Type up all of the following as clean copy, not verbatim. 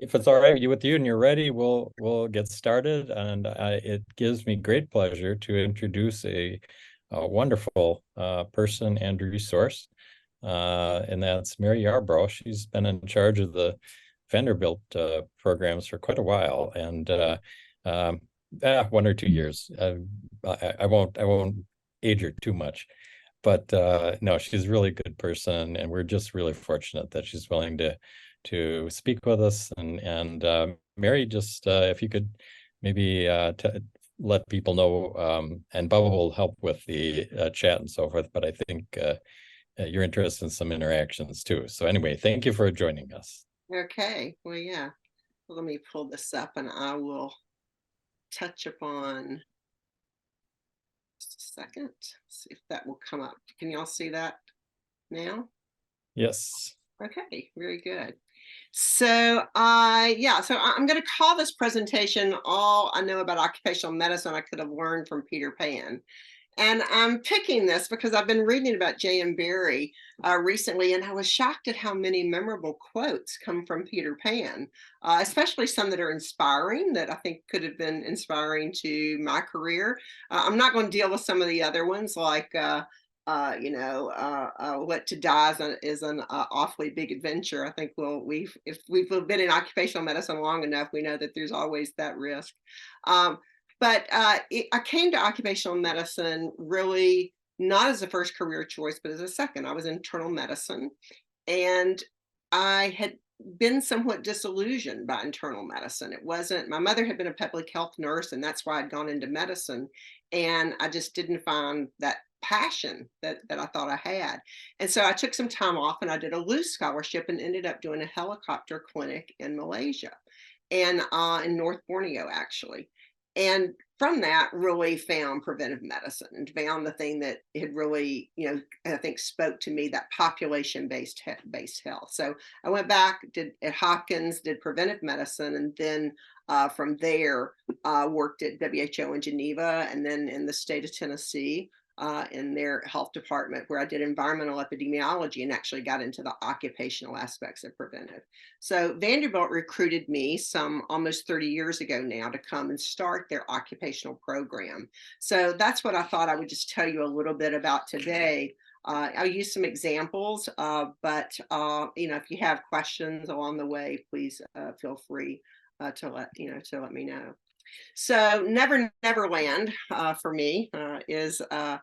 if it's all right with you and you're ready, we'll get started. And it gives me great pleasure to introduce a wonderful person and resource, and that's Mary Yarbrough. She's been in charge of the Vanderbilt programs for quite a while, and 1 or 2 years. I won't age her too much, but no, she's a really good person, and we're just really fortunate that she's willing to speak with us. And Mary, just if you could maybe let people know, and Bubba will help with the chat and so forth. But I think you're interested in some interactions too. So anyway, thank you for joining us. Okay, well, yeah. Let me pull this up and I will touch upon just a second. See if that will come up. Can y'all see that now? Yes. Okay, very good. So so I'm going to call this presentation All I Know About Occupational Medicine I Could Have Learned from Peter Pan. And I'm picking this because I've been reading about J.M. Barrie recently, and I was shocked at how many memorable quotes come from Peter Pan, especially some that are inspiring, that I think could have been inspiring to my career. I'm not going to deal with some of the other ones like, what to die is an awfully big adventure. I think if we've been in occupational medicine long enough, we know that there's always that risk. I came to occupational medicine really not as a first career choice, but as a second. I was internal medicine, and I had been somewhat disillusioned by internal medicine. It wasn't, my mother had been a public health nurse, and that's why I'd gone into medicine. And I just didn't find that passion that I thought I had. And so I took some time off and I did a loose scholarship and ended up doing a helicopter clinic in Malaysia and in North Borneo, actually. And from that, really found preventive medicine and found the thing that had really, I think spoke to me, that population-based health. So I went back, did at Hopkins, did preventive medicine, and then from there worked at WHO in Geneva, and then in the state of Tennessee in their health department, where I did environmental epidemiology and actually got into the occupational aspects of preventive. So Vanderbilt recruited me some almost 30 years ago now to come and start their occupational program. So that's what I thought I would just tell you a little bit about today. I'll use some examples, but if you have questions along the way, please feel free to let me know. So Never Neverland for me is at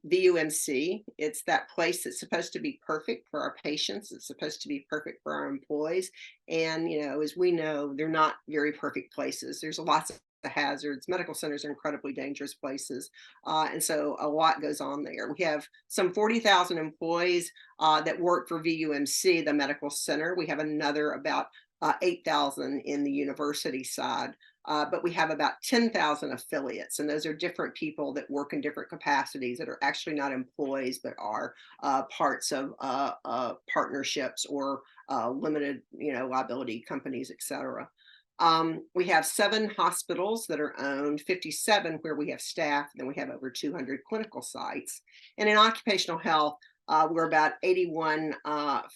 VUMC. It's that place that's supposed to be perfect for our patients. It's supposed to be perfect for our employees. And, as we know, they're not very perfect places. There's lots of hazards. Medical centers are incredibly dangerous places. And so a lot goes on there. We have some 40,000 employees that work for VUMC, the medical center. We have another about 8,000 in the university side. But we have about 10,000 affiliates, and those are different people that work in different capacities that are actually not employees, but are parts of partnerships or limited, liability companies, etc. We have 7 hospitals that are owned, 57 where we have staff, and then we have over 200 clinical sites. And in occupational health, we're about 81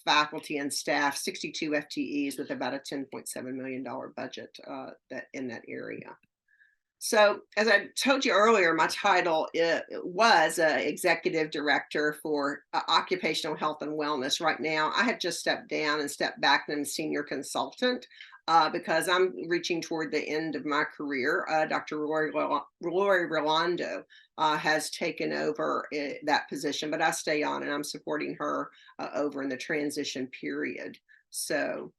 faculty and staff, 62 FTEs with about a $10.7 million budget in that area. So as I told you earlier, my title was Executive Director for Occupational Health and Wellness. Right now, I have just stepped down and stepped back and I'm Senior Consultant because I'm reaching toward the end of my career. Dr. Rory Rolando has taken over that position, but I stay on and I'm supporting her over in the transition period. So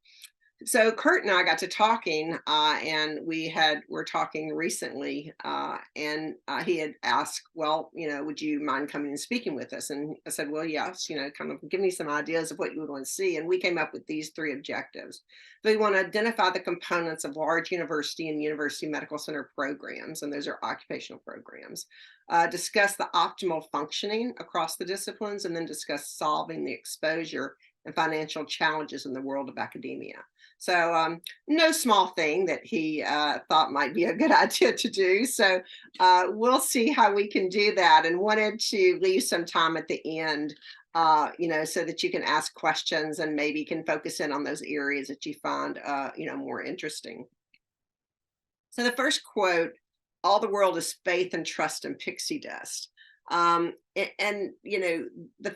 Kurt and I got to talking, and we're talking recently, and he had asked, well, would you mind coming and speaking with us? And I said, well, yes, kind of give me some ideas of what you would want to see. And we came up with these 3 objectives. We want to identify the components of large university and university medical center programs, and those are occupational programs. Discuss the optimal functioning across the disciplines, and then discuss solving the exposure and financial challenges in the world of academia. So no small thing that he thought might be a good idea to do. So we'll see how we can do that, and wanted to leave some time at the end so that you can ask questions and maybe can focus in on those areas that you find, more interesting. So the first quote, all the world is faith and trust and pixie dust. The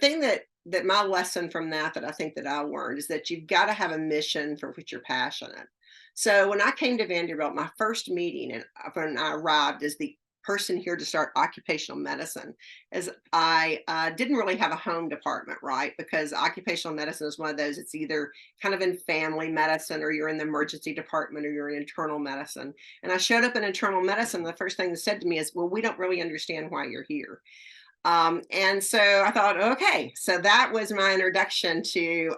thing that my lesson from that I think that I learned is that you've got to have a mission for which you're passionate. So when I came to Vanderbilt, my first meeting, and when I arrived as the person here to start occupational medicine, is I didn't really have a home department, right? Because occupational medicine is one of those, it's either kind of in family medicine, or you're in the emergency department, or you're in internal medicine. And I showed up in internal medicine. The first thing they said to me is, well, we don't really understand why you're here. And so I thought, okay, so that was my introduction to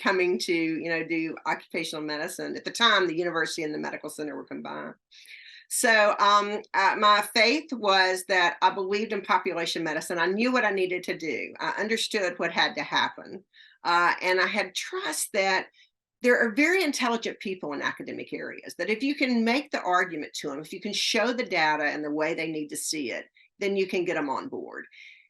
coming to, do occupational medicine. At the time, the university and the medical center were combined. So my faith was that I believed in population medicine. I knew what I needed to do. I understood what had to happen. And I had trust that there are very intelligent people in academic areas, that if you can make the argument to them, if you can show the data and the way they need to see it, then you can get them on board.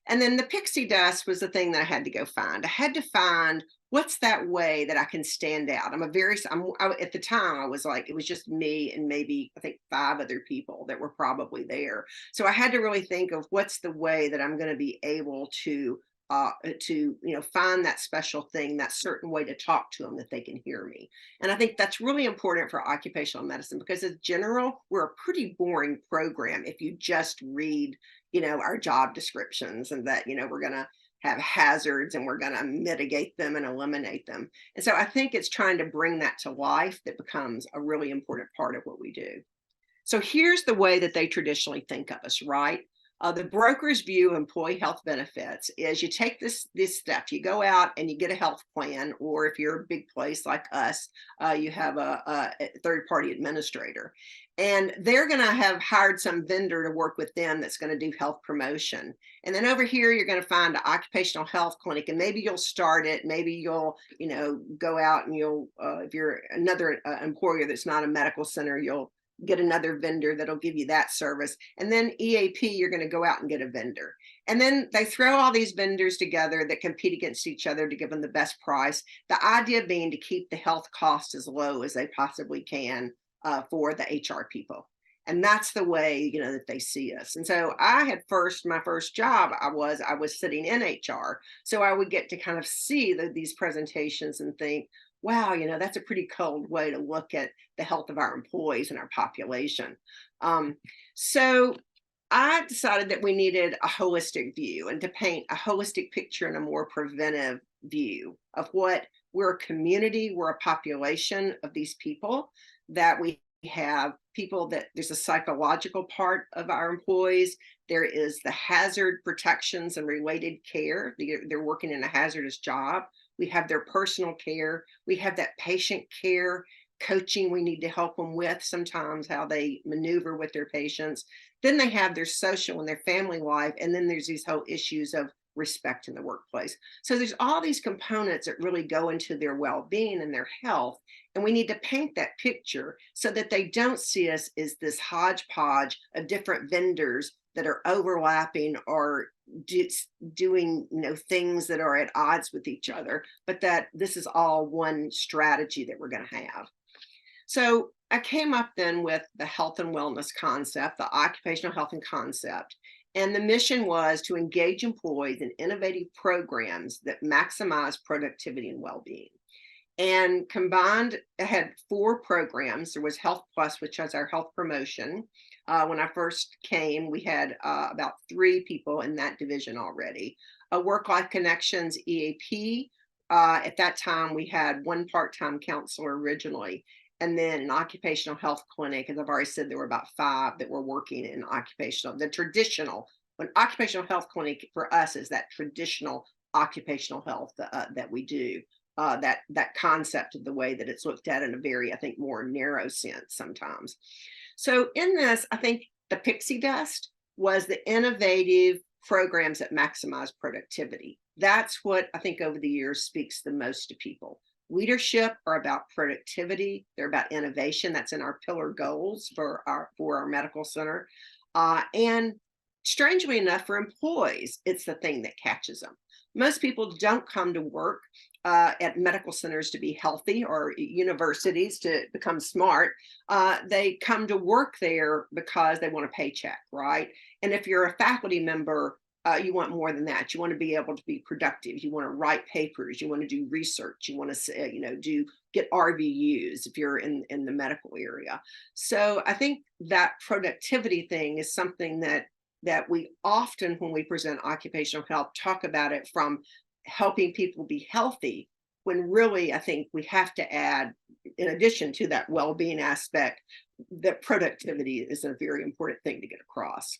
And then the pixie dust was the thing that I had to go find. I had to find, what's that way that I can stand out? At the time, I was like, it was just me and maybe I think 5 other people that were probably there. So I had to really think of, what's the way that I'm going to be able to find that special thing, that certain way to talk to them that they can hear me. And I think that's really important for occupational medicine, because in general, we're a pretty boring program if you just read, our job descriptions, and that, we're going to have hazards and we're going to mitigate them and eliminate them. And so I think it's trying to bring that to life that becomes a really important part of what we do. So here's the way that they traditionally think of us, right? The broker's view of employee health benefits is, you take this step, you go out and you get a health plan, or if you're a big place like us, you have a third-party administrator. And they're going to have hired some vendor to work with them that's going to do health promotion. And then over here, you're going to find an occupational health clinic, and maybe you'll start it. Maybe you'll, go out and you'll, if you're another employer that's not a medical center, you'll get another vendor that'll give you that service. And then EAP, you're going to go out and get a vendor. And then they throw all these vendors together that compete against each other to give them the best price. The idea being to keep the health cost as low as they possibly can for the HR people. And that's the way, that they see us. And so my first job, I was sitting in HR. So I would get to kind of see these presentations and think, wow, that's a pretty cold way to look at the health of our employees and our population. So I decided that we needed a holistic view, and to paint a holistic picture and a more preventive view of what we're a community, we're a population of these people, that we have people that there's a psychological part of our employees. There is the hazard protections and related care. They're working in a hazardous job. We have their personal care. We have that patient care coaching we need to help them with sometimes, how they maneuver with their patients. Then they have their social and their family life. And then there's these whole issues of respect in the workplace. So there's all these components that really go into their well-being and their health. And we need to paint that picture so that they don't see us as this hodgepodge of different vendors that are overlapping or doing things that are at odds with each other, but that this is all one strategy that we're going to have. So I came up then with the health and wellness concept, the occupational health and concept. And the mission was to engage employees in innovative programs that maximize productivity and well-being. And combined, I had 4 programs. There was Health Plus, which was our health promotion. When I first came, we had about 3 people in that division already. Work-Life Connections, EAP. At that time, we had 1 part-time counselor originally. And then an occupational health clinic. As I've already said, there were about 5 that were working in the traditional. An occupational health clinic for us is that traditional occupational health that we do. That concept of the way that it's looked at in a very, I think, more narrow sense sometimes. So in this, I think the pixie dust was the innovative programs that maximize productivity. That's what I think over the years speaks the most to people. Leadership are about productivity. They're about innovation. That's in our pillar goals for our medical center. And strangely enough, for employees, it's the thing that catches them. Most people don't come to work at medical centers to be healthy or universities to become smart. They come to work there because they want a paycheck, right? And if you're a faculty member, you want more than that. You want to be able to be productive. You want to write papers. You want to do research. You want to, get RVUs if you're in the medical area. So I think that productivity thing is something that we often, when we present occupational health, talk about it from helping people be healthy, when really I think we have to add, in addition to that well-being aspect, that productivity is a very important thing to get across.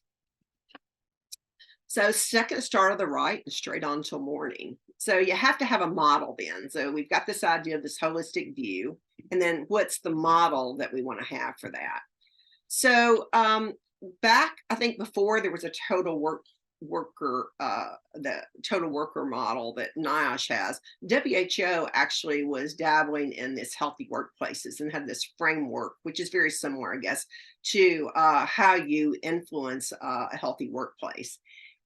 So second star to the right and straight on till morning. So you have to have a model then. So we've got this idea of this holistic view, and then what's the model that we want to have for that? So back, I think before there was a the total worker model that NIOSH has, WHO actually was dabbling in this healthy workplaces and had this framework, which is very similar, I guess, to how you influence a healthy workplace.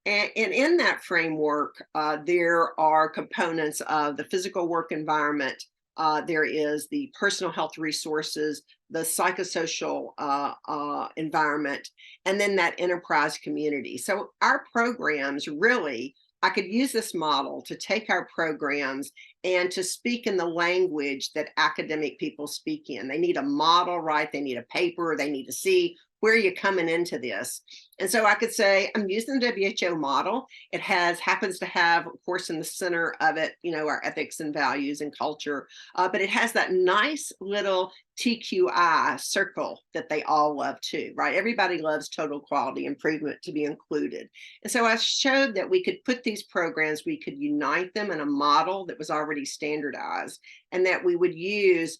And in that framework, there are components of the physical work environment. There is the personal health resources, the psychosocial environment, and then that enterprise community. So our programs really, I could use this model to take our programs and to speak in the language that academic people speak in. They need a model, right? They need a paper. They need to see where you're coming into this. And so I could say, I'm using the WHO model. It happens to have, of course, in the center of it, our ethics and values and culture, but it has that nice little TQI circle that they all love too, right? Everybody loves total quality improvement to be included. And so I showed that we could put these programs, we could unite them in a model that was already standardized, and that we would use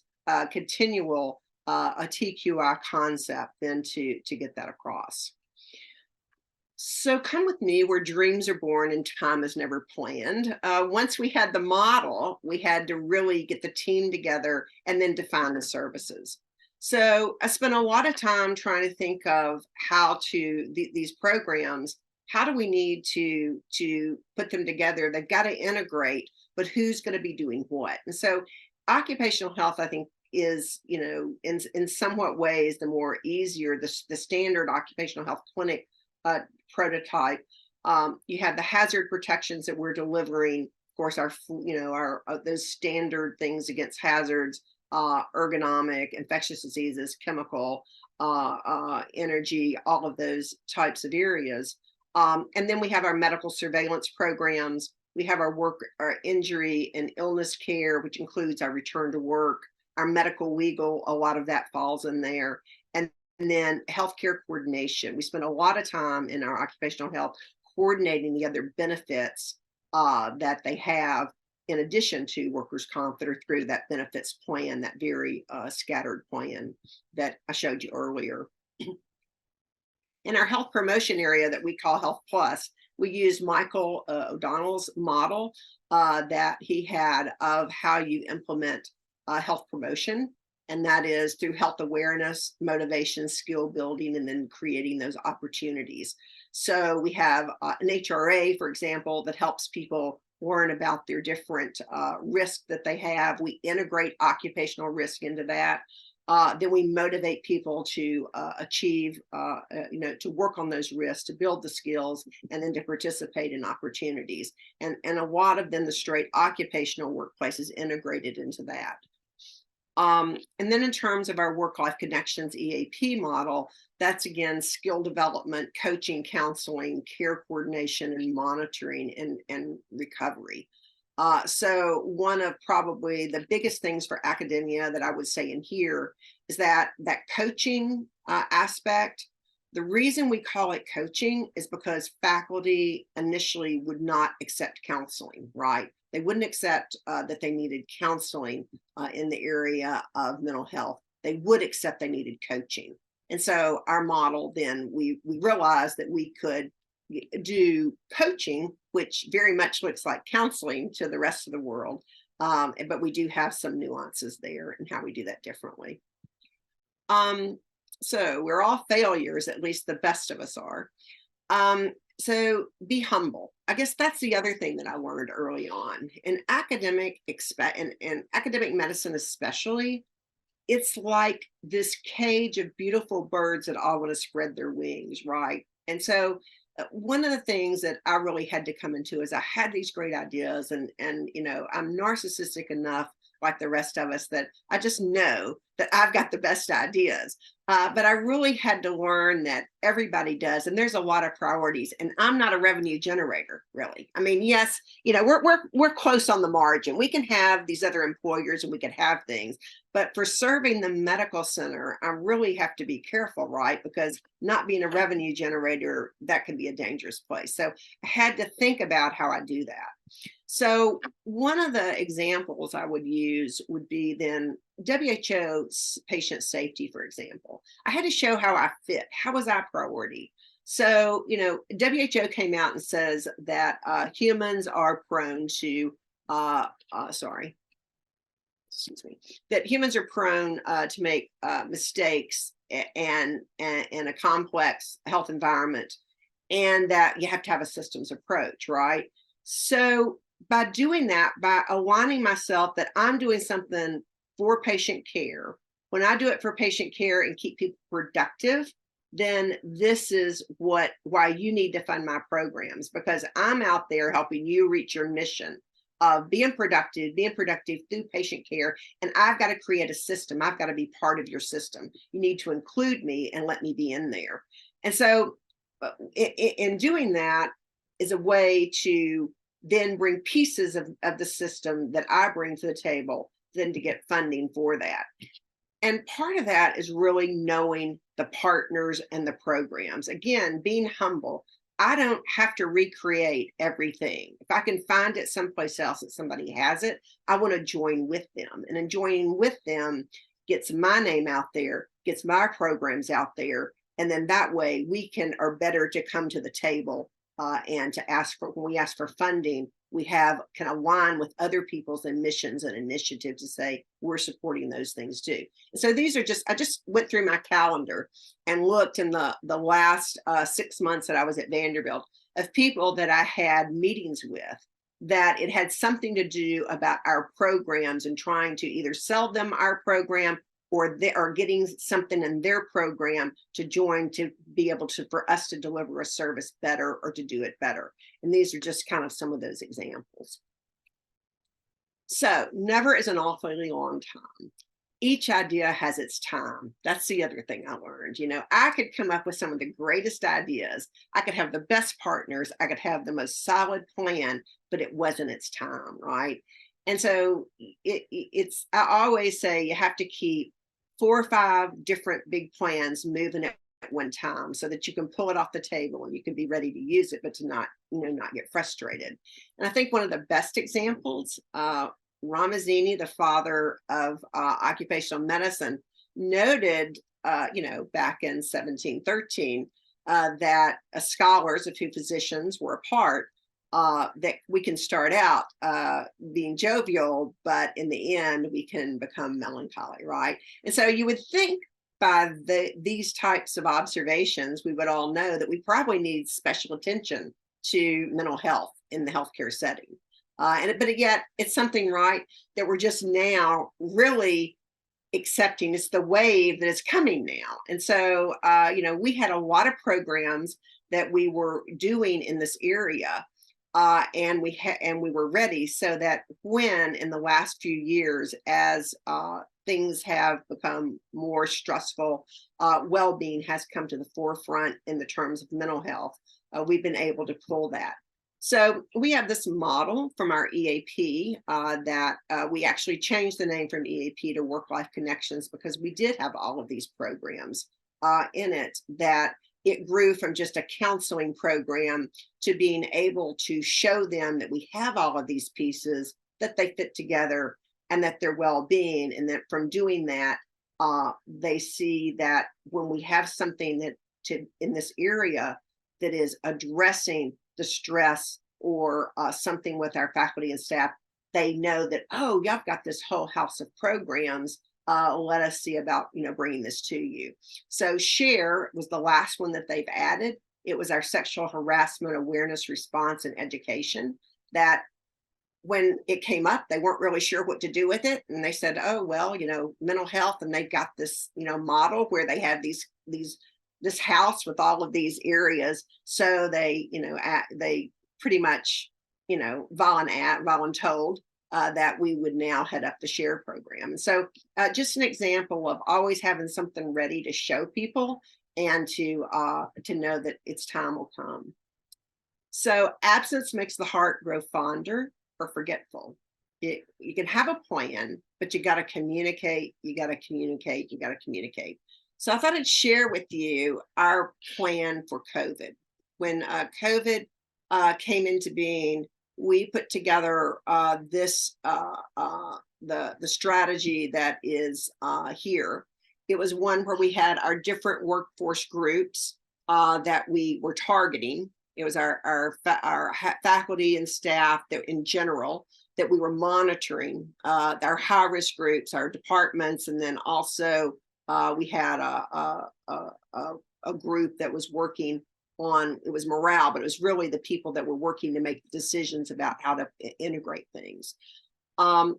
continual a TQI concept then to get that across. So come with me where dreams are born and time is never planned. Once we had the model, we had to really get the team together and then define the services. So I spent a lot of time trying to think of how to these programs. How do we need to put them together? They've got to integrate, but who's going to be doing what? And so occupational health, I think, is, in somewhat ways the more easier, the standard occupational health clinic prototype. You have the hazard protections that we're delivering, of course, our those standard things against hazards, ergonomic, infectious diseases, chemical, energy, all of those types of areas. And then we have our medical surveillance programs. We have our injury and illness care, which includes our return to work, our medical legal, a lot of that falls in there. And then healthcare coordination. We spend a lot of time in our occupational health coordinating the other benefits that they have, in addition to workers' comp, that are through that benefits plan, that very scattered plan that I showed you earlier. In our health promotion area that we call Health Plus, we use Michael O'Donnell's model that he had of how you implement health promotion, and that is through health awareness, motivation, skill building, and then creating those opportunities. So we have an HRA, for example, that helps people learn about their different risks that they have. We integrate occupational risk into that. Then we motivate people to achieve, to work on those risks, to build the skills, and then to participate in opportunities. And a lot of then the straight occupational workplace is integrated into that. And then in terms of our work-life connections EAP model, that's again skill development, coaching, counseling, care coordination, and monitoring and recovery. So one of probably the biggest things for academia that I would say in here is that coaching aspect. The reason we call it coaching is because faculty initially would not accept counseling, right? They wouldn't accept that they needed counseling in the area of mental health. They would accept they needed coaching. And so our model, then we realized that we could do coaching, which very much looks like counseling to the rest of the world. But we do have some nuances there in how we do that differently. So we're all failures, at least the best of us are. So be humble. I guess that's the other thing that I learned early on in and academic medicine, especially. It's like this cage of beautiful birds that all want to spread their wings, right? And so one of the things that I really had to come into is I had these great ideas, and I'm narcissistic enough, like the rest of us, that I just know that I've got the best ideas. But I really had to learn that everybody does, and there's a lot of priorities. And I'm not a revenue generator, really. I mean, yes, we're close on the margin. We can have these other employers, and we can have things, but for serving the medical center, I really have to be careful, right? Because not being a revenue generator, that can be a dangerous place. So I had to think about how I do that. So one of the examples I would use would be then WHO patient safety, for example. I had to show how I fit. How was I priority? So, WHO came out and says that humans are prone to, sorry, excuse me, that humans are prone to make mistakes and in a complex health environment, and that you have to have a systems approach, right? So by doing that, by aligning myself that I'm doing something for patient care, when I do it for patient care and keep people productive, then this is why you need to fund my programs, because I'm out there helping you reach your mission of being productive through patient care. And I've got to create a system. I've got to be part of your system. You need to include me and let me be in there. And so in doing that is a way to then bring pieces of the system that I bring to the table, then to get funding for that. And part of that is really knowing the partners and the programs. Again, being humble. I don't have to recreate everything. If I can find it someplace else that somebody has it, I want to join with them. And in joining with them gets my name out there, gets my programs out there. And then that way we are better to come to the table and to ask for, when we ask for funding, we can align with other people's missions and initiatives to say we're supporting those things too. And so these are I just went through my calendar and looked in the last 6 months that I was at Vanderbilt of people that I had meetings with, that it had something to do about our programs and trying to either sell them our program, or they are getting something in their program to join to be able to, for us to deliver a service better or to do it better. And these are just kind of some of those examples. So never is an awfully long time. Each idea has its time. That's the other thing I learned. I could come up with some of the greatest ideas. I could have the best partners. I could have the most solid plan, but it wasn't its time, right? And so I always say you have to keep 4 or 5 different big plans moving at one time so that you can pull it off the table and you can be ready to use it, but to not get frustrated. And I think one of the best examples, Ramazzini, the father of occupational medicine, noted, back in 1713, that scholars, of who physicians were a part, that we can start out being jovial, but in the end, we can become melancholy, right? And so you would think by these types of observations, we would all know that we probably need special attention to mental health in the healthcare setting. But yet it's something, right, that we're just now really accepting. It's the wave that is coming now. And so, we had a lot of programs that we were doing in this area, and we were ready, so that when in the last few years, as things have become more stressful, well-being has come to the forefront in the terms of mental health. We've been able to pull that. So we have this model from our EAP that we actually changed the name from EAP to Work-Life Connections, because we did have all of these programs in it, that it grew from just a counseling program to being able to show them that we have all of these pieces, that they fit together, and that they're well-being. And that from doing that, they see that when we have something in this area that is addressing the stress or something with our faculty and staff, they know that, oh, y'all got this whole house of programs. Let us see about bringing this to you. So Share was the last one that they've added. It was our sexual harassment awareness, response, and education that when it came up, they weren't really sure what to do with it. And they said, oh, well, mental health. And they've got this, model where they have this house with all of these areas. So they, they pretty much, voluntold that we would now head up the share program. And so just an example of always having something ready to show people and to know that its time will come. So absence makes the heart grow fonder or forgetful. You can have a plan, but you got to communicate, you got to communicate, you got to communicate. So I thought I'd share with you our plan for COVID. When COVID came into being, we put together the strategy that is here. It was one where we had our different workforce groups that we were targeting. It was our faculty and staff that in general that we were monitoring, our high risk groups, our departments, and then also we had a group that was working on, it was morale, but it was really the people that were working to make decisions about how to integrate things. Then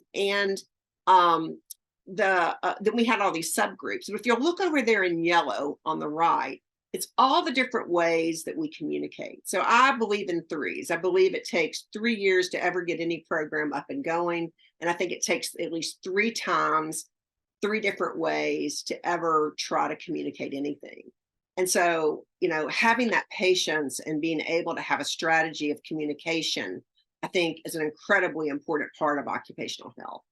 we had all these subgroups. But if you'll look over there in yellow on the right, it's all the different ways that we communicate. So I believe in threes. I believe it takes 3 years to ever get any program up and going. And I think it takes at least 3 times, 3 different ways to ever try to communicate anything. And so, having that patience and being able to have a strategy of communication, I think is an incredibly important part of occupational health.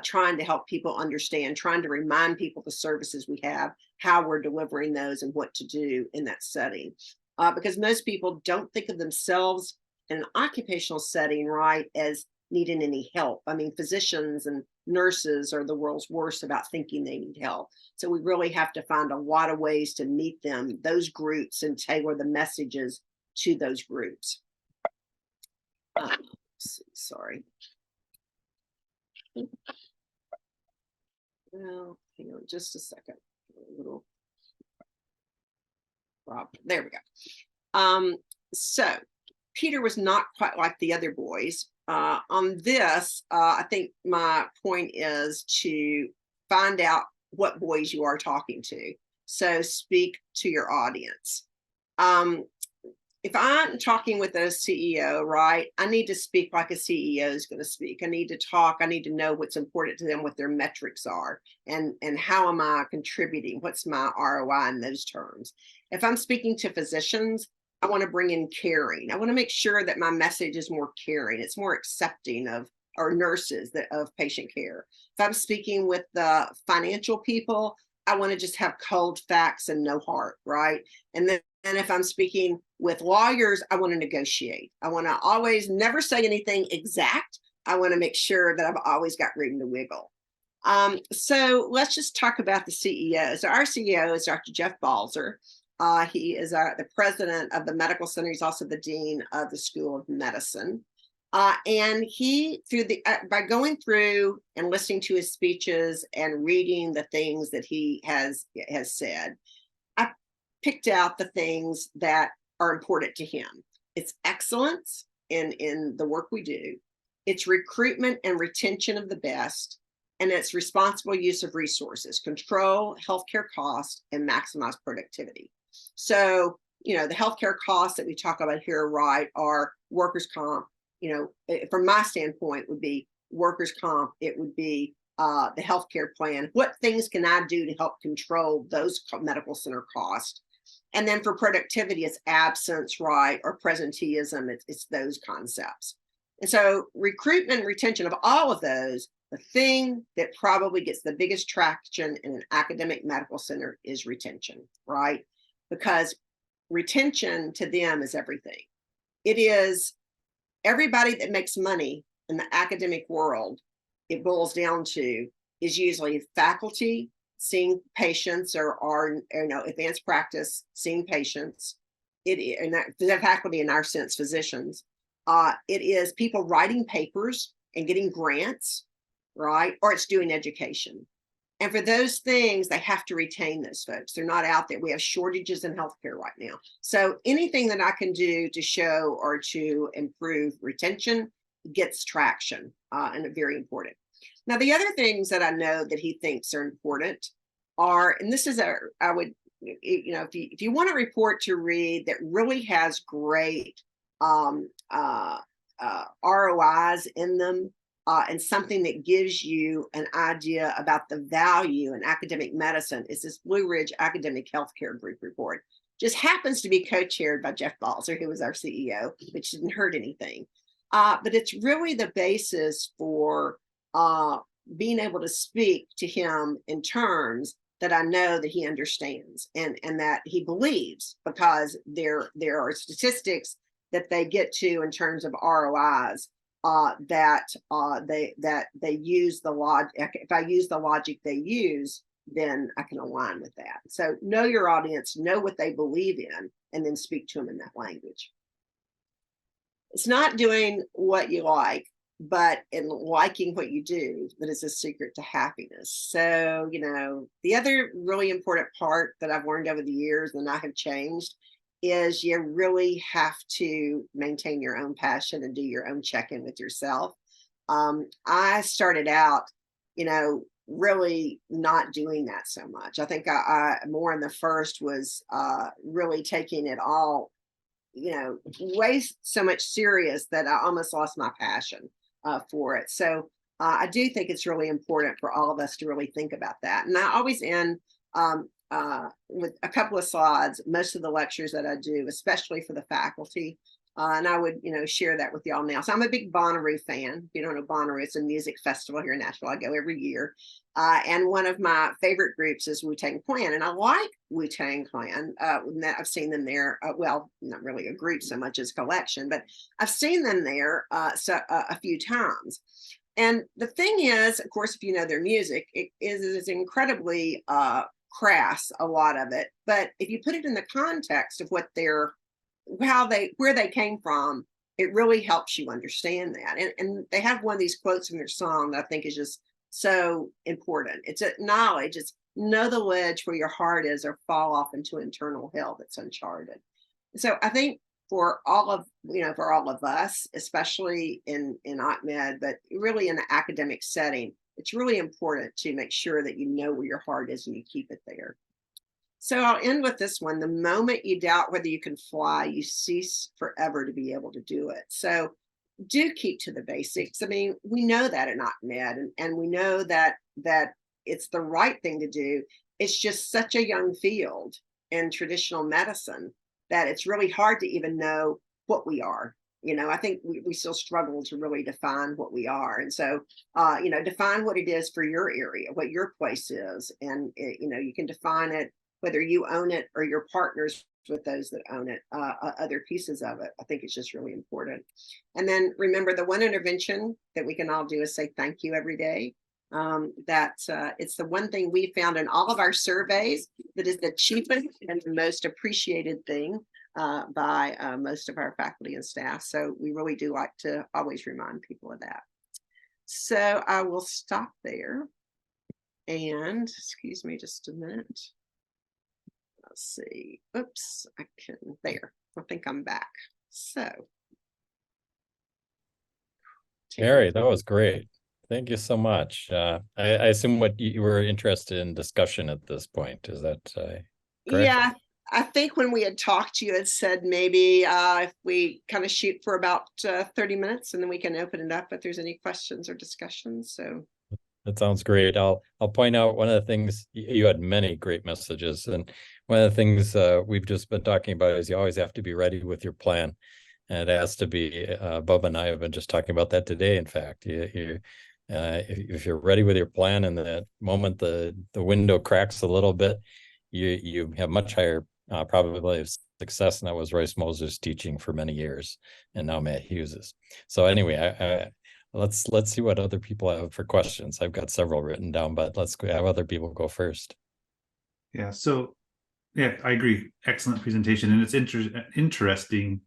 Trying to help people understand, trying to remind people the services we have, how we're delivering those, and what to do in that setting. Because most people don't think of themselves in an occupational setting, right, as needing any help. I mean, physicians and nurses are the world's worst about thinking they need help. So we really have to find a lot of ways to meet them, those groups, and tailor the messages to those groups. Sorry. Well, hang on just a second. A little problem. There we go. So Peter was not quite like the other boys. On this, I think my point is to find out what boys you are talking to. So speak to your audience. If I'm talking with a CEO, right, I need to speak like a CEO is going to speak. I need to talk. I need to know what's important to them, what their metrics are, and how am I contributing? What's my ROI in those terms? If I'm speaking to physicians, I want to bring in caring. I want to make sure that my message is more caring. It's more accepting of, or nurses of patient care. If I'm speaking with the financial people, I want to just have cold facts and no heart, right? And if I'm speaking with lawyers, I want to negotiate. I want to always never say anything exact. I want to make sure that I've always got room to wiggle. So let's just talk about the CEO. So our CEO is Dr. Jeff Balzer. He is the president of the medical center. He's also the dean of the School of Medicine. And he, by going through and listening to his speeches and reading the things that he has said, I picked out the things that are important to him. It's excellence in the work we do. It's recruitment and retention of the best. And it's responsible use of resources, control healthcare costs, and maximize productivity. So, the healthcare costs that we talk about here, right, are workers' comp. From my standpoint, would be workers' comp. It would be the healthcare plan. What things can I do to help control those medical center costs? And then for productivity, it's absence, right, or presenteeism. It's those concepts. And so recruitment and retention of all of those, the thing that probably gets the biggest traction in an academic medical center is retention, right? Because retention to them is everything. It is everybody that makes money in the academic world, it boils down to, is usually faculty seeing patients or advanced practice seeing patients. The faculty in our sense, physicians. It is people writing papers and getting grants, right? Or it's doing education. And for those things, they have to retain those folks. They're not out there. We have shortages in healthcare right now. So anything that I can do to show or to improve retention gets traction, and it's very important. Now, the other things that I know that he thinks are important are, and this is I would, if you want a report to read that really has great um, uh, ROIs in them, and something that gives you an idea about the value in academic medicine, is this Blue Ridge Academic Healthcare Group report. Just happens to be co-chaired by Jeff Balzer, who was our CEO, which didn't hurt anything. But it's really the basis for being able to speak to him in terms that I know that he understands and that he believes, because there are statistics that they get to in terms of ROIs, that they use the logic. If I use the logic they use, then I can align with that. So know your audience, know what they believe in, and then speak to them in that language. It's not doing what you like, but in liking what you do, that is a secret to happiness. So, the other really important part that I've learned over the years, and I have changed, is you really have to maintain your own passion and do your own check-in with yourself. I started out, really not doing that so much. I think I more in the first was really taking it all, way so much serious that I almost lost my passion for it. So I do think it's really important for all of us to really think about that. And I always end with a couple of slides, most of the lectures that I do, especially for the faculty. And I would, share that with y'all now. So I'm a big Bonnaroo fan. If you don't know Bonnaroo, it's a music festival here in Nashville. I go every year. And one of my favorite groups is Wu-Tang Clan. And I like Wu-Tang Clan. I've seen them there. Well, not really a group so much as a collection, but I've seen them there a few times. And the thing is, of course, if you know their music, it is incredibly crass, a lot of it. But if you put it in the context of what where they came from, it really helps you understand that. And they have one of these quotes in their song that I think is just so important. It's knowledge. It's know the ledge where your heart is, or fall off into internal hell that's uncharted. So I think for all of us, especially in OCMed, but really in the academic setting, it's really important to make sure that you know where your heart is and you keep it there. So I'll end with this one. The moment you doubt whether you can fly, you cease forever to be able to do it. So do keep to the basics. I mean, we know that in OCMed, and we know that it's the right thing to do. It's just such a young field in traditional medicine that it's really hard to even know what we are. I think we still struggle to really define what we are. And so, define what it is for your area, what your place is. And, you can define it, whether you own it or your partners with those that own it, other pieces of it. I think it's just really important. And then remember, the one intervention that we can all do is say thank you every day. It's the one thing we found in all of our surveys that is the cheapest and the most appreciated thing by most of our faculty and staff. So we really do like to always remind people of that. So I will stop there. And excuse me just a minute. Let's see. Oops, there. I think I'm back. So. Mary, that was great. Thank you so much. I assume what you were interested in discussion at this point. Is that correct? Yeah, I think when we had talked, you had said maybe if we kind of shoot for about 30 minutes, and then we can open it up if there's any questions or discussions. So that sounds great. I'll point out one of the things. You had many great messages, and one of the things we've just been talking about is you always have to be ready with your plan, and it has to be. Bubba and I have been just talking about that today. In fact, if you're ready with your plan, and the moment the window cracks a little bit, you have much higher probability of success. And that was Royce Moser's teaching for many years, and now Matt Hughes's. So anyway, let's see what other people have for questions. I've got several written down, but let's have other people go first. Yeah. So yeah, I agree. Excellent presentation, and it's interesting.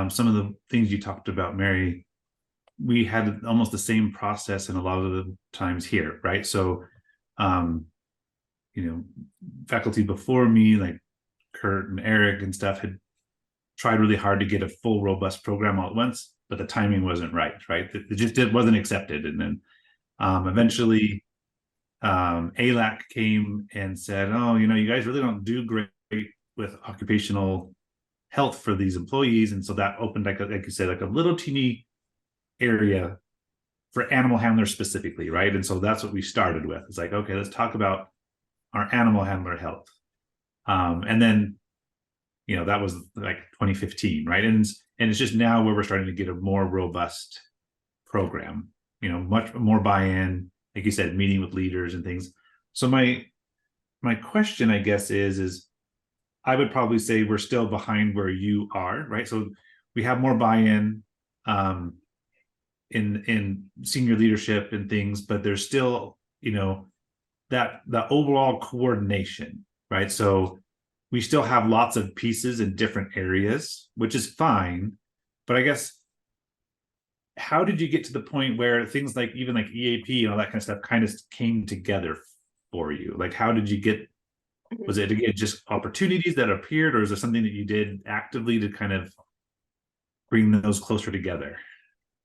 Some of the things you talked about, Mary, we had almost the same process in a lot of the times here, right? So You know, faculty before me, like Kurt and Eric and stuff, had tried really hard to get a full robust program all at once, but the timing wasn't right. It wasn't accepted. And then eventually ALAC came and said, oh, you guys really don't do great with occupational health for these employees. And so that opened, like you said, like a little teeny area for animal handlers specifically, right? And so that's what we started with. It's like, okay, let's talk about our animal handler health. And then, that was like 2015, right? And it's just now where we're starting to get a more robust program, much more buy-in, like you said, meeting with leaders and things. So my question, I guess, is I would probably say we're still behind where you are, right? So we have more buy-in in senior leadership and things, but there's still, that the overall coordination, right? So we still have lots of pieces in different areas, which is fine. But I guess, how did you get to the point where things like even like EAP and all that kind of stuff kind of came together for you? Like, how did you get, was it again just opportunities that appeared, or is there something that you did actively to kind of bring those closer together?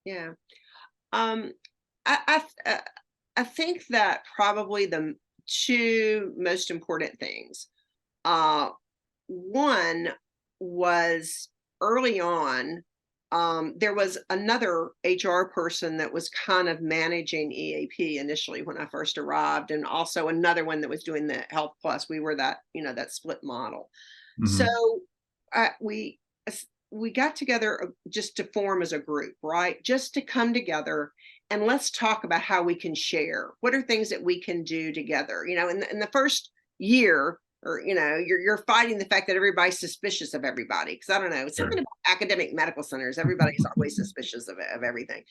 Yeah. I think that probably the two most important things. One was early on, there was another HR person that was kind of managing EAP initially when I first arrived, and also another one that was doing the Health Plus. We were that, that split model. So we got together just to form as a group, right? Just to come together and let's talk about how we can share. What are things that we can do together? In the first year, or you're fighting the fact that everybody's suspicious of everybody, because I don't know, it's something about academic medical centers. Everybody's always suspicious of everything,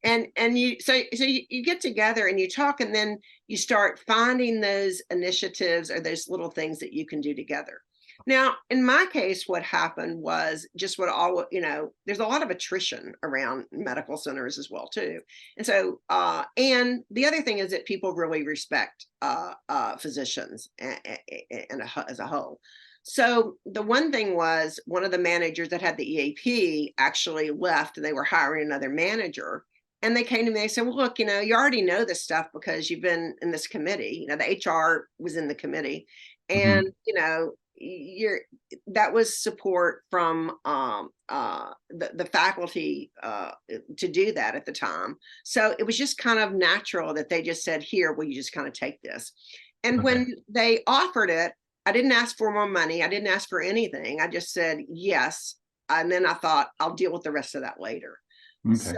and you you get together and you talk, and then you start finding those initiatives or those little things that you can do together. Now, in my case, what happened was just there's a lot of attrition around medical centers as well, too. And so, and the other thing is that people really respect physicians as a whole. So the one thing was, one of the managers that had the EAP actually left, and they were hiring another manager. And they came to me, they said, well, look, you already know this stuff because you've been in this committee. The HR was in the committee. And, that was support from the faculty to do that at the time. So it was just kind of natural that they just said, here, will you just kind of take this? And when they offered it, I didn't ask for more money. I didn't ask for anything. I just said yes. And then I thought, I'll deal with the rest of that later. So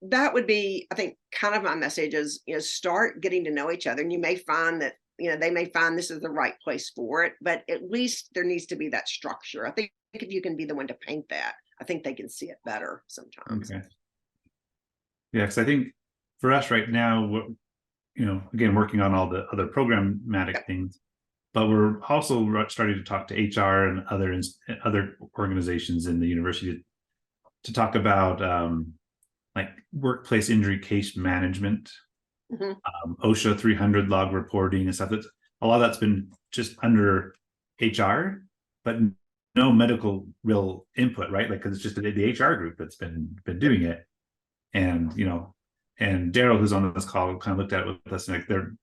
that would be, I think, kind of my message is, start getting to know each other. And you may find that they may find this is the right place for it, but at least there needs to be that structure. I think if you can be the one to paint that, I think they can see it better sometimes. Yeah, because I think for us right now, again, working on all the other programmatic things, but we're also starting to talk to HR and other organizations in the university to talk about like workplace injury case management. OSHA 300 log reporting and stuff. That's a lot of that's been just under HR, but no medical real input, right? Like, because it's just the HR group that's been doing it. And and Daryl, who's on this call, kind of looked at it with us, and like their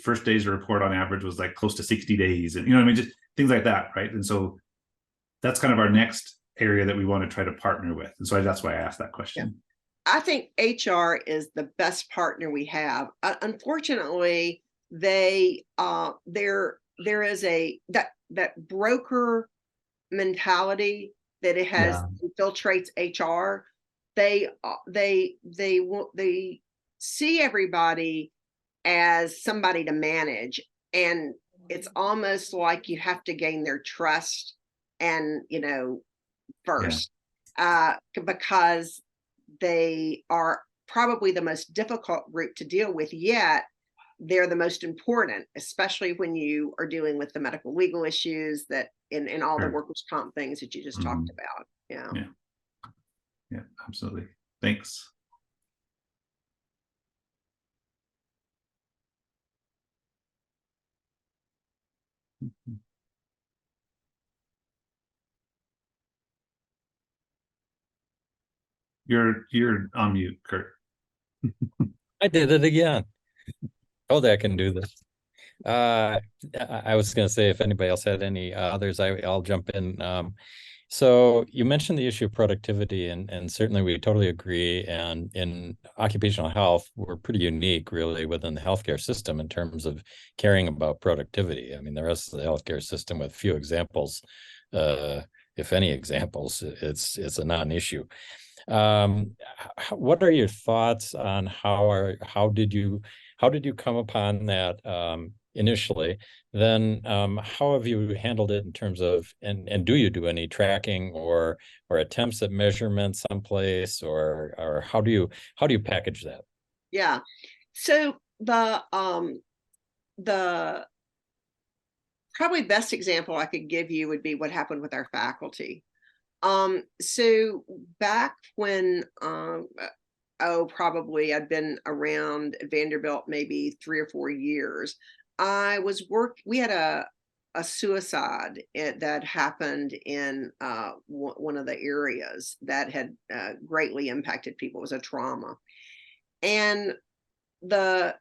first days to report on average was like close to 60 days, and just things like that, right? And so that's kind of our next area that we want to try to partner with. And so that's why I asked that question. I think HR is the best partner we have. Unfortunately, there is that broker mentality that it has infiltrates HR. They see everybody as somebody to manage, and it's almost like you have to gain their trust and first because they are probably the most difficult group to deal with, yet they're the most important, especially when you are dealing with the medical legal issues that in all the workers' comp things that you just talked about. Yeah, absolutely. Thanks. You're on mute, Kurt. I did it again. Oh, I can do this. I was going to say if anybody else had any others, I'll jump in. So you mentioned the issue of productivity, and certainly we totally agree. And in occupational health, we're pretty unique, really, within the healthcare system in terms of caring about productivity. I mean, the rest of the healthcare system, with few examples, if any examples, it's a non-issue. What are your thoughts on how did you come upon that initially? Then how have you handled it in terms of, and do you do any tracking or attempts at measurement someplace, or how do you package that? Yeah. So the probably best example I could give you would be what happened with our faculty. So back when probably I'd been around Vanderbilt maybe 3 or 4 years. We had a suicide that happened in one of the areas that had greatly impacted people. It was a trauma. And the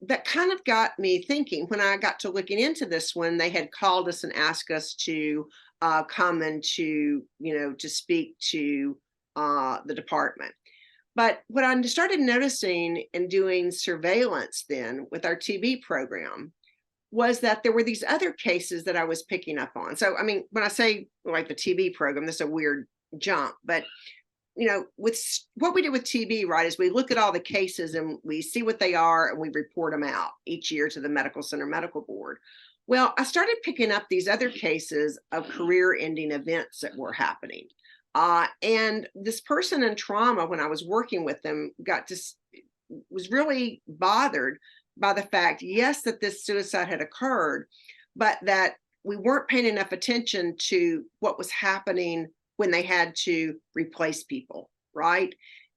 that kind of got me thinking when I got to looking into this, when they had called us and asked us to come and to speak to the department. But what I started noticing and doing surveillance then with our TB program was that there were these other cases that I was picking up on. So, I mean, when I say like the TB program, that's a weird jump, but with what we do with TB, right, is we look at all the cases and we see what they are and we report them out each year to the Medical Center Medical Board. Well, I started picking up these other cases of career-ending events that were happening. And this person in trauma, when I was working with them, was really bothered by the fact, yes, that this suicide had occurred, but that we weren't paying enough attention to what was happening when they had to replace people, right?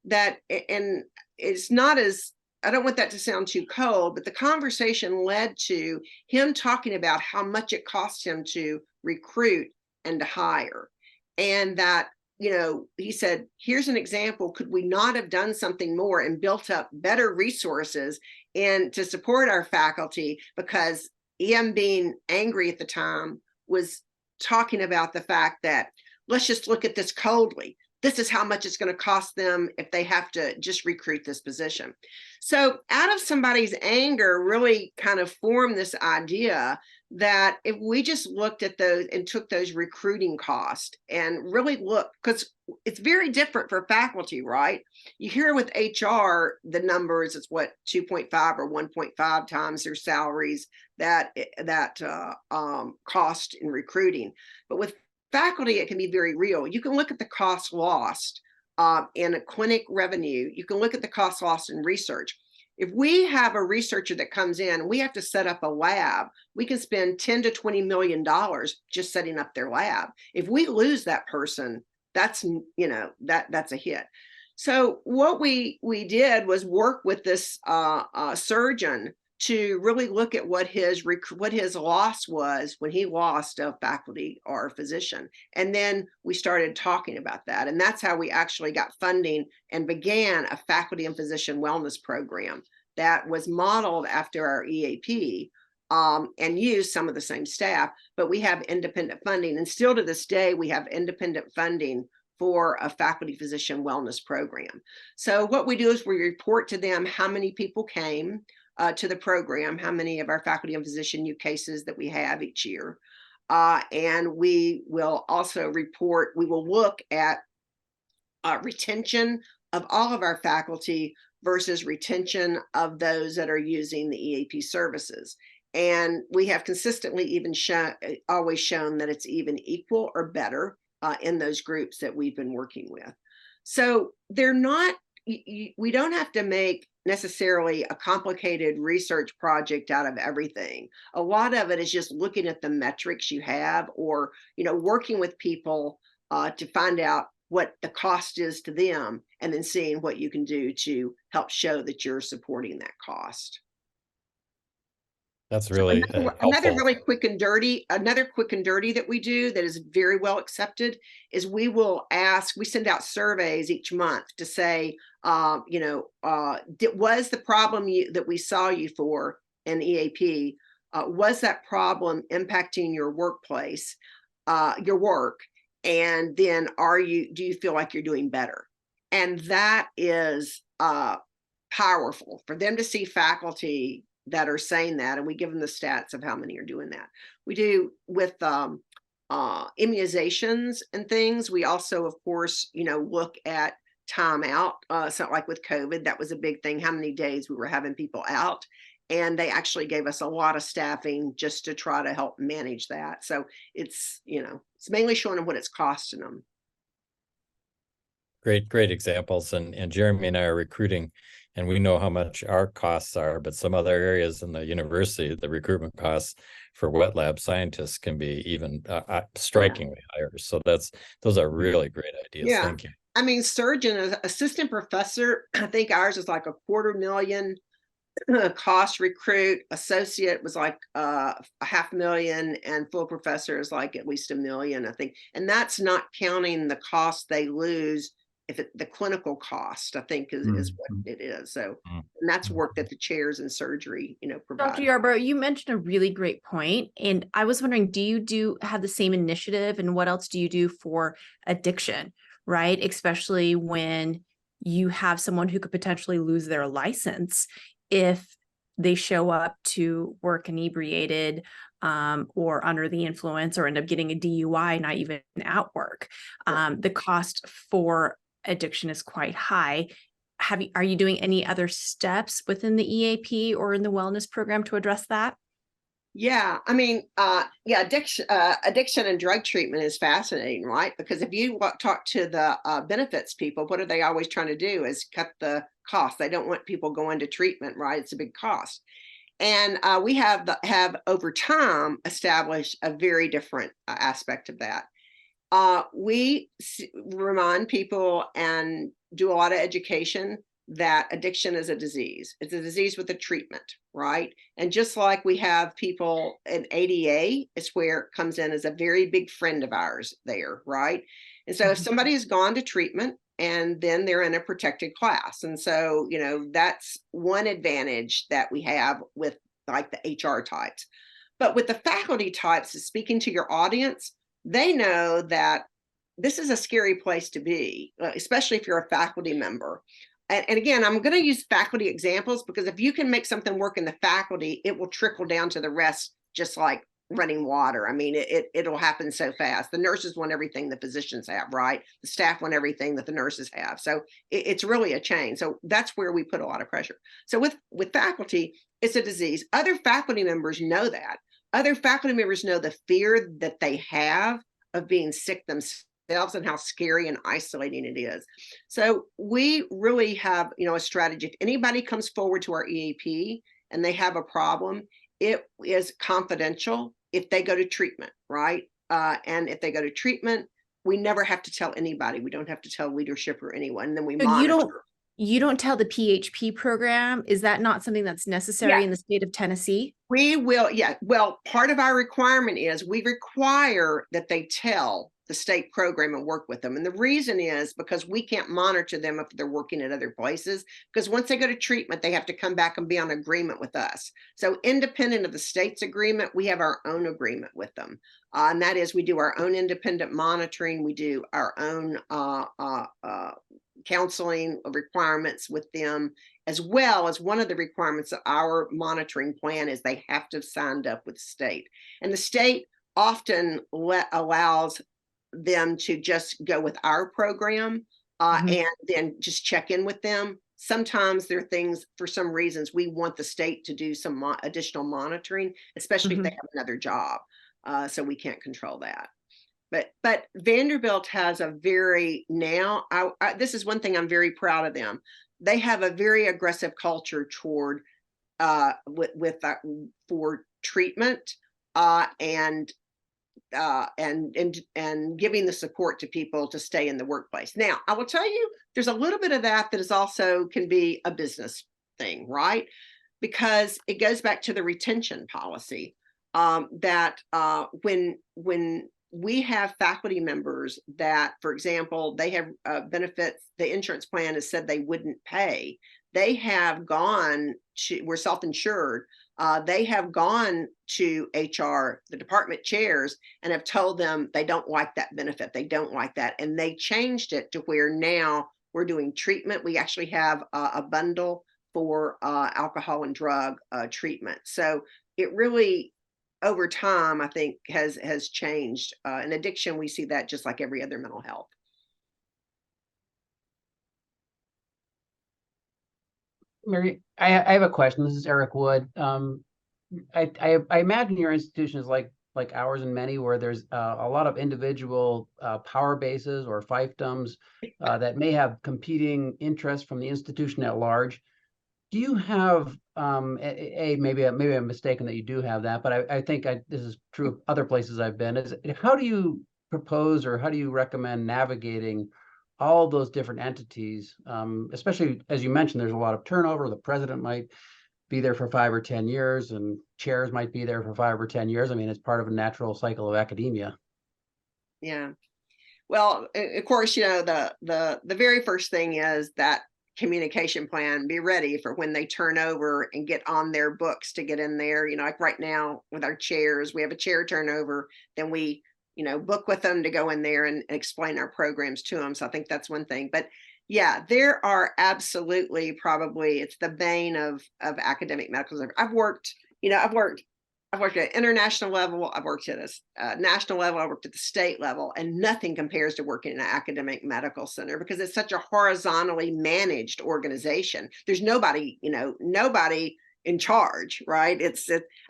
And it's not as, I don't want that to sound too cold, but the conversation led to him talking about how much it cost him to recruit and to hire. And that, he said, here's an example. Could we not have done something more and built up better resources and to support our faculty? Because him being angry at the time was talking about the fact that, let's just look at this coldly. This is how much it's going to cost them if they have to just recruit this position. So out of somebody's anger really kind of formed this idea that if we just looked at those and took those recruiting costs and really look, because it's very different for faculty, right? You hear with HR, the numbers, it's what, 2.5 or 1.5 times their salaries that cost in recruiting. But with faculty, it can be very real. You can look at the cost lost in a clinic revenue. You can look at the cost lost in research. If we have a researcher that comes in, we have to set up a lab. We can spend $10 to $20 million just setting up their lab. If we lose that person, that's that's a hit. So what we did was work with this surgeon to really look at what his loss was when he lost a faculty or a physician. And then we started talking about that. And that's how we actually got funding and began a faculty and physician wellness program that was modeled after our EAP and used some of the same staff, but we have independent funding. And still to this day, we have independent funding for a faculty physician wellness program. So what we do is we report to them how many people came to the program, how many of our faculty and physician new cases that we have each year. And we will also report, we will look at retention of all of our faculty versus retention of those that are using the EAP services. And we have consistently even always shown that it's even equal or better in those groups that we've been working with. So they're not, we don't have to make necessarily a complicated research project out of everything. A lot of it is just looking at the metrics you have, or working with people to find out what the cost is to them, and then seeing what you can do to help show that you're supporting that cost. That's So really another helpful. really quick and dirty, that we do that is very well accepted is we send out surveys each month to say, was the problem that we saw you for an EAP, was that problem impacting your workplace, your work? And then do you feel like you're doing better? And that is powerful for them to see faculty that are saying that, and we give them the stats of how many are doing that. We do with immunizations and things. We also, of course, look at time out. So like with COVID, that was a big thing, how many days we were having people out. And they actually gave us a lot of staffing just to try to help manage that. So it's mainly showing them what it's costing them. Great examples. And Jeremy and I are recruiting, and we know how much our costs are, but some other areas in the university, the recruitment costs for wet lab scientists can be even strikingly higher. So those are really great ideas. Yeah. Thank you. I mean, surgeon, assistant professor, I think ours is like $250,000 cost. Recruit associate was like $500,000, and full professor is like at least $1 million, I think. And that's not counting the cost they lose the clinical cost, I think is what it is. So, and that's work that the chairs in surgery, provide. Dr. Yarbrough, you mentioned a really great point, and I was wondering, do you have the same initiative, and what else do you do for addiction, right? Especially when you have someone who could potentially lose their license if they show up to work inebriated or under the influence, or end up getting a DUI, not even at work. The cost for addiction is quite high. Are you doing any other steps within the EAP or in the wellness program to address that? Yeah, I mean, addiction and drug treatment is fascinating, right? Because if you talk to the benefits people, what are they always trying to do is cut the cost. They don't want people going to treatment, right? It's a big cost. And we have over time established a very different aspect of that. We remind people and do a lot of education that addiction is a disease. It's a disease with a treatment, right? And just like we have people in ADA, it's where it comes in as a very big friend of ours there, right? And so if somebody has gone to treatment and then they're in a protected class. And so, that's one advantage that we have with like the HR types. But with the faculty types, speaking to your audience, they know that this is a scary place to be, especially if you're a faculty member. And again, I'm going to use faculty examples because if you can make something work in the faculty, it will trickle down to the rest, just like running water. I mean, it'll happen so fast. The nurses want everything the physicians have, right? The staff want everything that the nurses have. So it's really a chain. So that's where we put a lot of pressure. So with faculty, it's a disease. Other faculty members know that. Other faculty members know the fear that they have of being sick themselves and how scary and isolating it is. So we really have, a strategy. If anybody comes forward to our EAP and they have a problem, it is confidential if they go to treatment, right? And if they go to treatment, we never have to tell anybody. We don't have to tell leadership or anyone. And then we monitor. You don't tell the PHP program. Is that not something that's necessary in the state of Tennessee? We will, yeah. Well, part of our requirement is we require that they tell the state program and work with them. And the reason is because we can't monitor them if they're working at other places, because once they go to treatment, they have to come back and be on agreement with us. So independent of the state's agreement, we have our own agreement with them. And that is we do our own independent monitoring. We do our own counseling requirements with them, as well as one of the requirements of our monitoring plan is they have to have signed up with the state. And the state often allows them to just go with our program and then just check in with them. Sometimes there are things, for some reasons, we want the state to do some additional monitoring, especially if they have another job. So we can't control that. But Vanderbilt has a very this is one thing I'm very proud of them. They have a very aggressive culture toward for treatment and giving the support to people to stay in the workplace. Now, I will tell you, there's a little bit of that is also can be a business thing, right? because it goes back to the retention policy, that when we have faculty members that, for example, they have benefits, the insurance plan has said they wouldn't pay. They have gone to, we're self-insured. They have gone to HR, the department chairs, and have told them they don't like that benefit. They don't like that. And they changed it to where now we're doing treatment. We actually have a bundle for alcohol and drug treatment. So it really, over time, I think has changed. In addiction, we see that just like every other mental health. Mary, I have a question. This is Eric Wood. I imagine your institution is like ours and many, where there's a lot of individual power bases or fiefdoms that may have competing interests from the institution at large. Do you have maybe I'm mistaken that you do have that, but I think this is true of other places I've been. How do you propose, or how do you recommend navigating all those different entities, especially as you mentioned, there's a lot of turnover. The president might be there for 5 or 10 years, and chairs might be there for 5 or 10 years. I mean, it's part of a natural cycle of academia. Yeah. Well, of course, the very first thing is that communication plan. Be ready for when they turn over and get on their books to get in there. Like right now with our chairs, we have a chair turnover, then we book with them to go in there and explain our programs to them. So I think that's one thing. But yeah, there are absolutely, probably it's the bane of academic medical. I've worked at international level. I've worked at a national level. I worked at the state level, and nothing compares to working in an academic medical center, because it's such a horizontally managed organization. There's nobody in charge, right?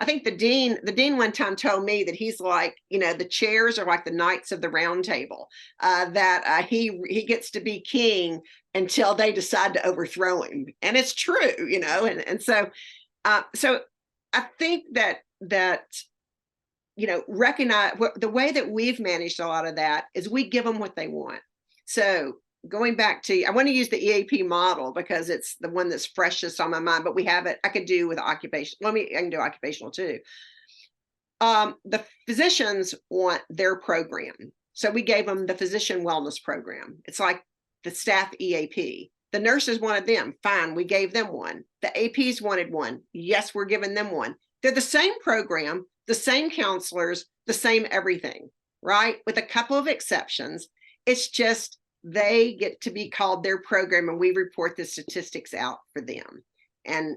I think the dean one time told me that he's like, the chairs are like the knights of the round table, that he gets to be king until they decide to overthrow him. And it's true, and so I think that recognize the way that we've managed a lot of that is we give them what they want. So going back to, I want to use the EAP model because it's the one that's freshest on my mind, but we have it. I could do with occupation. I can do occupational too. The physicians want their program. So we gave them the physician wellness program. It's like the staff EAP. The nurses wanted them. Fine, we gave them one. The APs wanted one. Yes, we're giving them one. They're the same program, the same counselors, the same everything, right? With a couple of exceptions. It's just they get to be called their program, and we report the statistics out for them. And,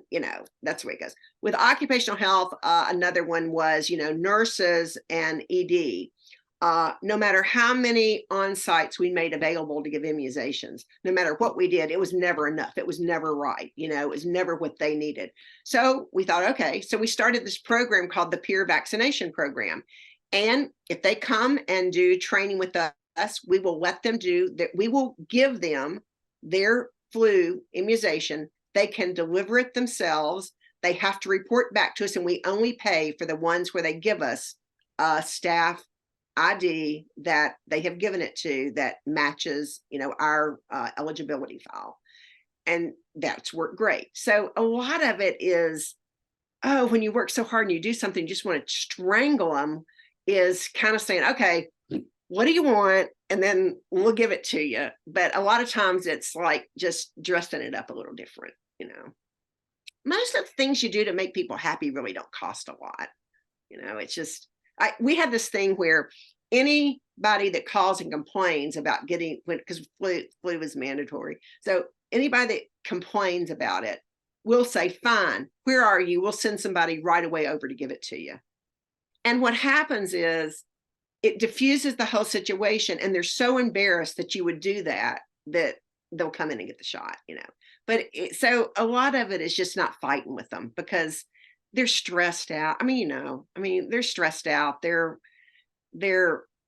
that's the way it goes. With occupational health, another one was, nurses and ED. No matter how many on-sites we made available to give immunizations, no matter what we did, it was never enough. It was never right. It was never what they needed. So we thought, okay, so we started this program called the Peer Vaccination Program. And if they come and do training with us, we will let them do that. We will give them their flu immunization. They can deliver it themselves. They have to report back to us, and we only pay for the ones where they give us staff ID that they have given it to that matches, our eligibility file. And that's worked great. So a lot of it is, when you work so hard and you do something, you just want to strangle them, is kind of saying, okay, what do you want? And then we'll give it to you. But a lot of times it's like just dressing it up a little different, Most of the things you do to make people happy really don't cost a lot. It's just, we have this thing where anybody that calls and complains about because flu is mandatory. So anybody that complains about it, we'll say, fine, where are you? We'll send somebody right away over to give it to you. And what happens is it diffuses the whole situation, and they're so embarrassed that you would do that they'll come in and get the shot, But so a lot of it is just not fighting with them because they're stressed out. They're stressed out. They're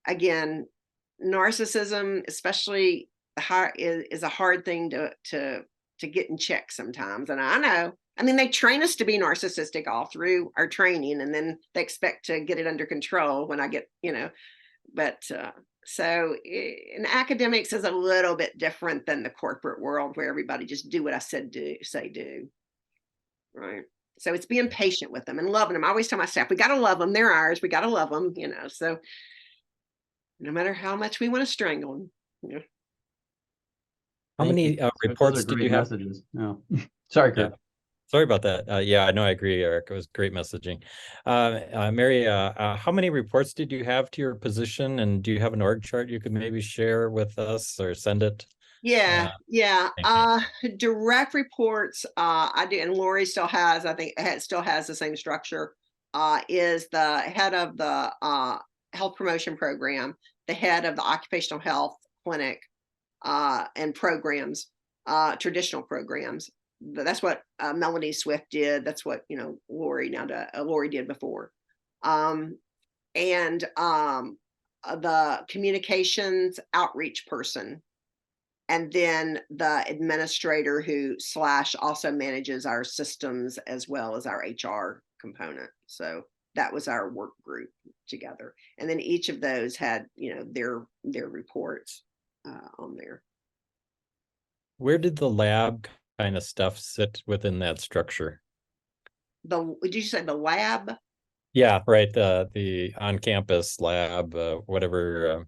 again, narcissism, especially is a hard thing to get in check sometimes. And I know, they train us to be narcissistic all through our training, and then they expect to get it under control when I get, but so in academics is a little bit different than the corporate world, where everybody just do what I said do, say do. Right. So it's being patient with them and loving them. I always tell my staff, we got to love them. They're ours. We got to love them, so no matter how much we want to strangle them. How Thank many you. reports Those are did great you have? messages. No. Sorry, Yeah. Kurt. Sorry about that. Yeah, I know. I agree, Eric. It was great messaging. Mary, how many reports did you have to your position? And do you have an org chart you could maybe share with us or send it? Yeah. Thank you. Direct reports, I do, and Lori still has, I think it still has the same structure, is the head of the health promotion program, the head of the occupational health clinic, and programs, traditional programs. That's what Melanie Swift did. That's what Lori Lori did before, and the communications outreach person, and then the administrator who / also manages our systems as well as our HR component. So that was our work group together, and then each of those had their reports on there. Where did the lab kind of stuff sit within that structure? Did you say the lab? Yeah, right. The on-campus lab, whatever.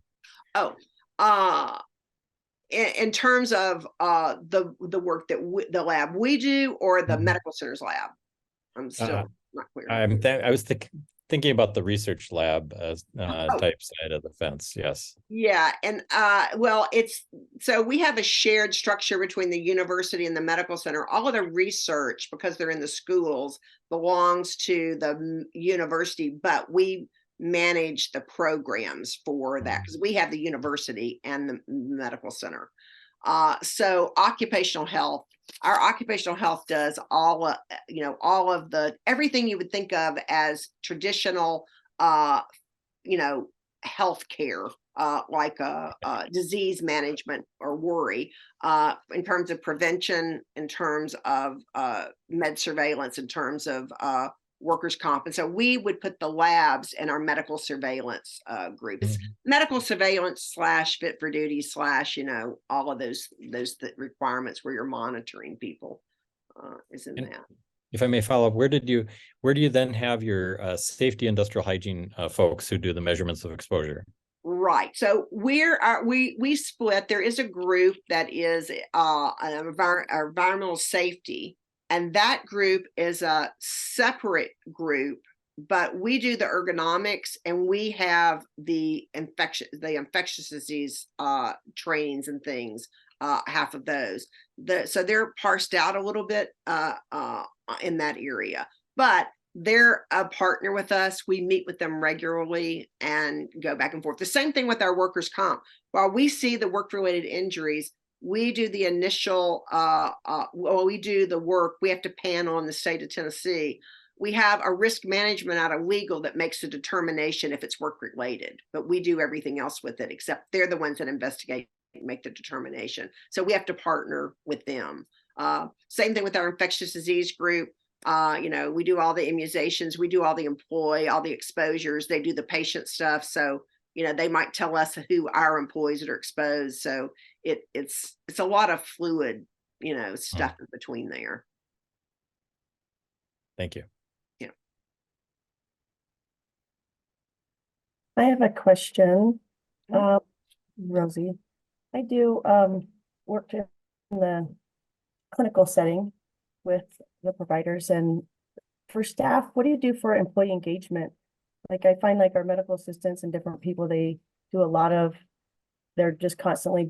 In terms of the work that the lab we do, or the medical center's lab? I'm still not clear. I was thinking about the research lab type side of the fence. Yes. Yeah, and well, so we have a shared structure between the university and the medical center. All of the research, because they're in the schools, belongs to the university, but we manage the programs for that because we have the university and the medical center. So occupational health, our occupational health does all of the everything you would think of as traditional healthcare, like disease management or worry, in terms of prevention, in terms of med surveillance, in terms of workers' comp. And so we would put the labs in our medical surveillance group. It's medical surveillance / fit for duty / all of those requirements where you're monitoring people is in that. If I may follow up, where do you then have your safety industrial hygiene folks who do the measurements of exposure? Right. So we split. There is a group that is environmental safety, and that group is a separate group, but we do the ergonomics, and we have the infectious disease trainings and things, half of those. So they're parsed out a little bit in that area, but they're a partner with us. We meet with them regularly and go back and forth. The same thing with our workers' comp. While we see the work-related injuries, we do the initial, we do the work. We have to panel in the state of Tennessee. We have a risk management out of legal that makes a determination if it's work-related, but we do everything else with it, except they're the ones that investigate and make the determination. So we have to partner with them. Same thing with our infectious disease group. We do all the immunizations, we do all the all the exposures, they do the patient stuff. So, they might tell us who our employees that are exposed. So it's a lot of fluid, stuff in between there. Thank you. Yeah. I have a question, Rosie. I do work in the clinical setting with the providers, and for staff, what do you do for employee engagement? Like, I find like our medical assistants and different people, they do a lot of, they're just constantly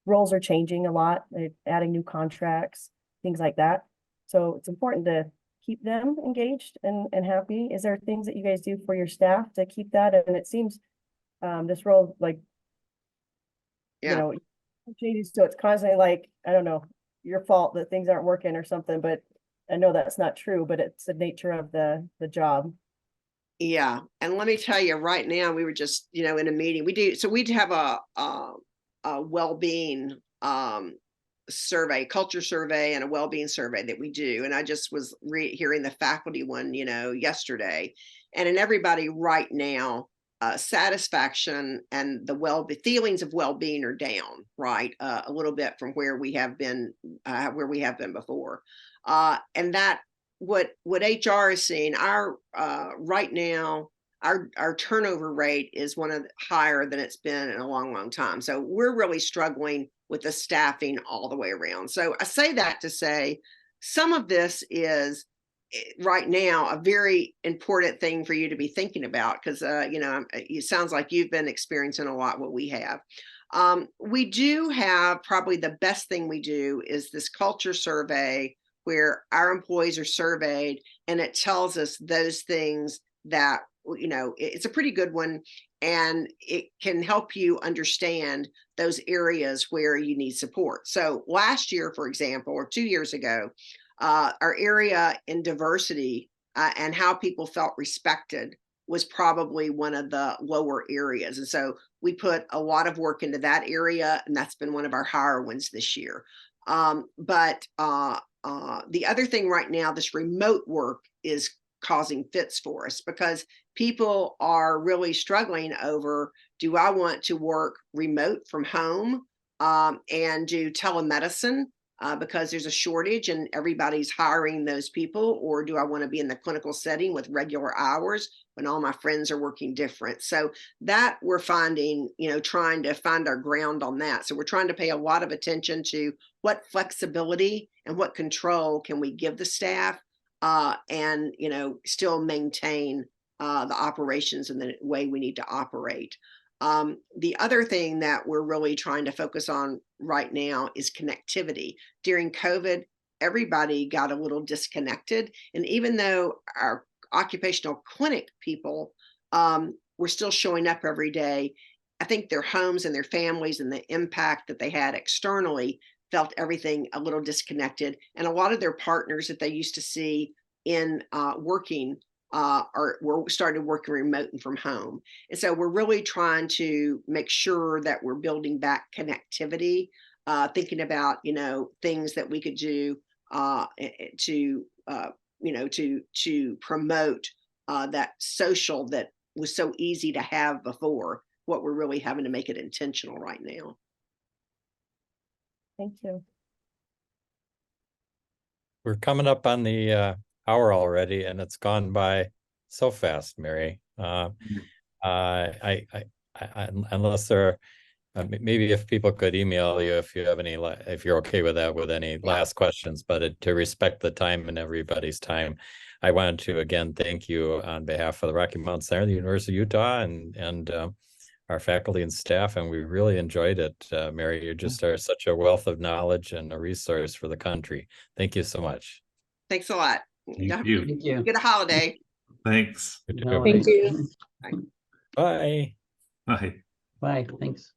roles are changing a lot, they're adding new contracts, things like that. So it's important to keep them engaged and happy. Is there things that you guys do for your staff to keep that? And it seems this role, like, changes, so it's constantly like, I don't know, your fault that things aren't working or something, but I know that's not true, but it's the nature of the job. Yeah. And let me tell you right now, we were just, in a meeting. We'd have a well-being survey, culture survey, and a well-being survey that we do. And I just was hearing the faculty one, yesterday, and in everybody right now, satisfaction and the feelings of well-being are down, right? A little bit from where we have been before. And that what HR is seeing, our right now, our turnover rate is one of the higher than it's been in a long time. So we're really struggling with the staffing all the way around. So I say that to say some of this is right now a very important thing for you to be thinking about, because you know, it sounds like you've been experiencing a lot what we have. We do have, probably the best thing we do is this culture survey where our employees are surveyed, and it tells us those things that, you know, it's a pretty good one, and it can help you understand those areas where you need support. So last year, for example, or 2 years ago, our area in diversity and how people felt respected was probably one of the lower areas. And so we put a lot of work into that area, and that's been one of our higher ones this year. But the other thing right now, this remote work is causing fits for us, because people are really struggling over, do I want to work remote from home and do telemedicine because there's a shortage and everybody's hiring those people, or do I want to be in the clinical setting with regular hours when all my friends are working different? So that we're finding, you know, trying to find our ground on that. So we're trying to pay a lot of attention to what flexibility and what control can we give the staff, and, you know, still maintain the operations in the way we need to operate. The other thing that we're really trying to focus on right now is connectivity. During COVID, everybody got a little disconnected. And even though our occupational clinic people were still showing up every day, I think their homes and their families and the impact that they had externally felt everything a little disconnected. And a lot of their partners that they used to see in working were started working remote and from home. And so we're really trying to make sure that we're building back connectivity, thinking about, you know, things that we could do to you know, to promote that social that was so easy to have before. What we're really having to make it intentional right now. Thank you. We're coming up on the hour already, and it's gone by so fast, Mary. Unless there, maybe if people could email you if you have any, if you're okay with that, with any last questions, but to respect the time and everybody's time, I wanted to again thank you on behalf of the Rocky Mountain Center, the University of Utah, and our faculty and staff, and we really enjoyed it. Mary, you just are such a wealth of knowledge and a resource for the country. Thank you so much. Thanks a lot. Thank you. Thank you. Get a holiday. Thanks. You too. No, Thank you. Bye. Bye. Bye. Thanks.